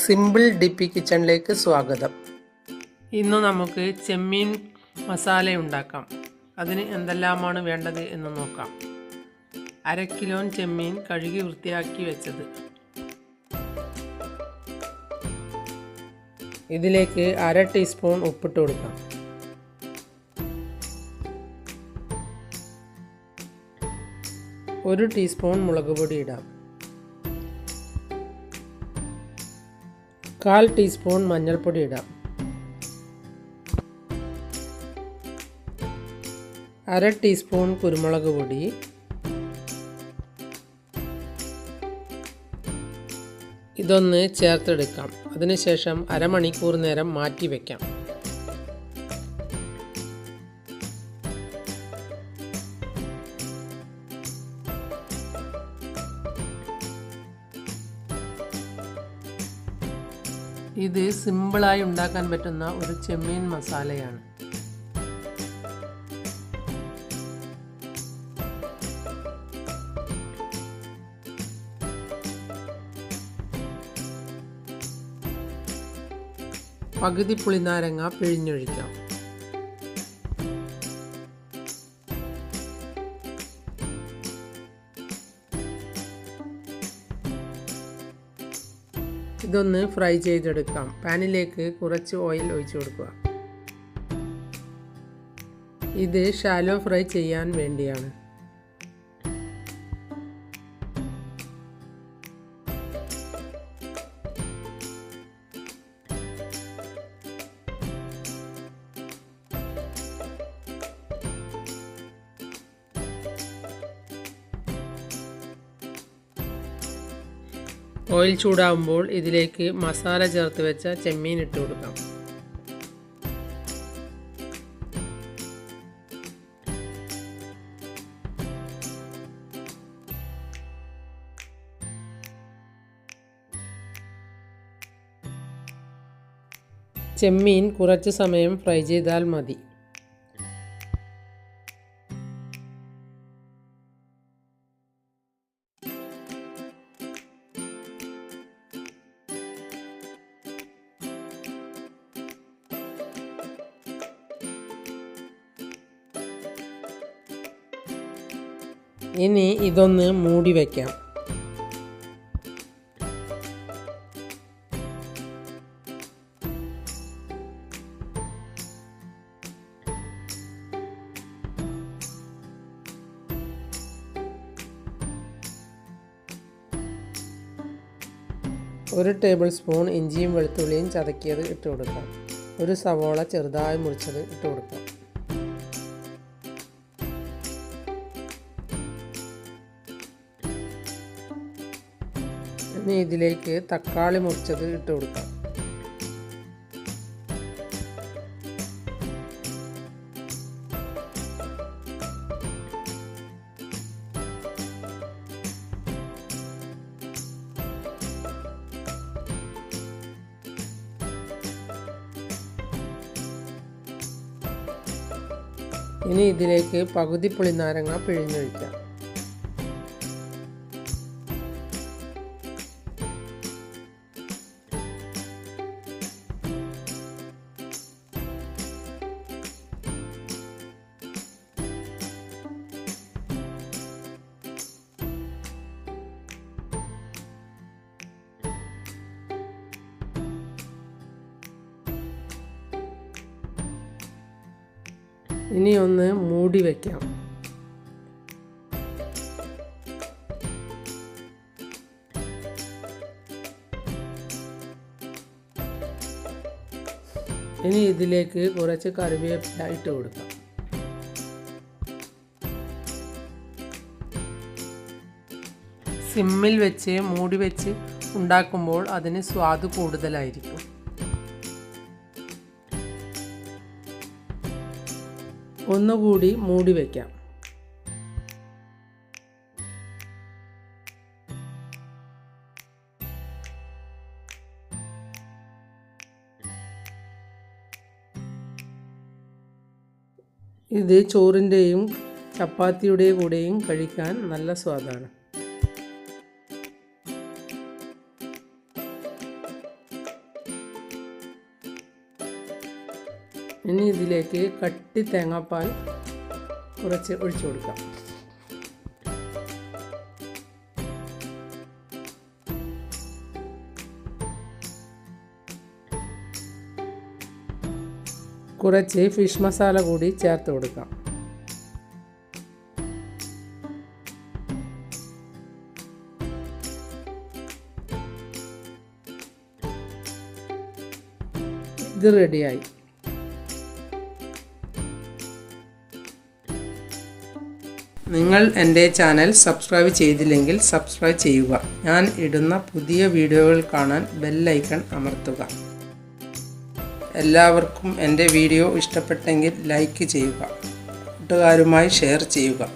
Simple ഡിപ്പി കിച്ചണിലേക്ക് സ്വാഗതം. ഇന്ന് നമുക്ക് ചെമ്മീൻ മസാല ഉണ്ടാക്കാം. അതിന് എന്തെല്ലാമാണ് വേണ്ടത് എന്ന് നോക്കാം. 1/2 കിലോ ചെമ്മീൻ കഴുകി വൃത്തിയാക്കി വെച്ചത്. ഇതിലേക്ക് 1/2 ടീസ്പൂൺ ഉപ്പിട്ട് കൊടുക്കാം. ഒരു ടീസ്പൂൺ മുളക് പൊടി ഇടാം. 1/4 ടീസ്പൂൺ മഞ്ഞൾപ്പൊടി ഇടാം. 1/2 ടീസ്പൂൺ കുരുമുളക് പൊടി, ഇതൊന്ന് ചേർത്തെടുക്കാം. അതിനുശേഷം അരമണിക്കൂർ നേരം മാറ്റി വയ്ക്കാം. ഇത് സിമ്പിളായി ഉണ്ടാക്കാൻ പറ്റുന്ന ഒരു ചെമ്മീൻ മസാലയാണ്. പകുതി പുളിനാരങ്ങ പിഴിഞ്ഞൊഴിക്കാം. ഇതൊന്ന് ഫ്രൈ ചെയ്തെടുക്കാം. പാനിലേക്ക് കുറച്ച് ഓയിൽ ഒഴിച്ചു കൊടുക്കുക. ഇത് ഷാലോ ഫ്രൈ ചെയ്യാൻ വേണ്ടിയാണ്. ഓയിൽ ചൂടാകുമ്പോൾ ഇതിലേക്ക് മസാല ചേർത്ത് വെച്ച ചെമ്മീൻ ഇട്ട് കൊടുക്കാം. ചെമ്മീൻ കുറച്ച് സമയം ഫ്രൈ ചെയ്താൽ മതി. ഇനി ഇതൊന്ന് മൂടി വയ്ക്കാം. ഒരു ടേബിൾ സ്പൂൺ ഇഞ്ചിയും വെളുത്തുള്ളിയും ചതക്കിയത് ഇട്ട് കൊടുക്കാം. ഒരു സവോള ചെറുതായി മുറിച്ചത് ഇട്ട് കൊടുക്കാം. ഇനി ഇതിലേക്ക് തക്കാളി മുറിച്ചത് ഇട്ട് കൊടുക്കാം. ഇനി ഇതിലേക്ക് പകുതി പുളിനാരങ്ങ പിഴിഞ്ഞൊഴിക്കാം. ഇനി ഒന്ന് മൂടി വയ്ക്കാം. ഇനി ഇതിലേക്ക് കുറച്ച് കറിവേപ്പില ഇട്ട് കൊടുക്കാം. സിമ്മിൽ വെച്ച് മൂടി വെച്ച് ഉണ്ടാക്കുമ്പോൾ അതിന് സ്വാദ് കൂടുതലായിരിക്കും. ഒന്നുകൂടി മൂടി വയ്ക്കാം. ഇത് ചോറിൻ്റെയും ചപ്പാത്തിയുടെ കൂടെയും കഴിക്കാൻ നല്ല സ്വാദാണ്. ഇനി ഇതിലേക്ക് കട്ടി തേങ്ങാപ്പാൽ കുറച്ച് ഒഴിച്ചു കൊടുക്കാം. കുറച്ച് ഫിഷ് മസാല കൂടി ചേർത്ത് കൊടുക്കാം. ഇത് റെഡിയായി. നിങ്ങൾ എൻ്റെ ചാനൽ സബ്സ്ക്രൈബ് ചെയ്തില്ലെങ്കിൽ സബ്സ്ക്രൈബ് ചെയ്യുക. ഞാൻ ഇടുന്ന പുതിയ വീഡിയോകൾ കാണാൻ ബെൽ ഐക്കൺ അമർത്തുക. എല്ലാവർക്കും എൻ്റെ വീഡിയോ ഇഷ്ടപ്പെട്ടെങ്കിൽ ലൈക്ക് ചെയ്യുക. കൂട്ടുകാരുമായി ഷെയർ ചെയ്യുക.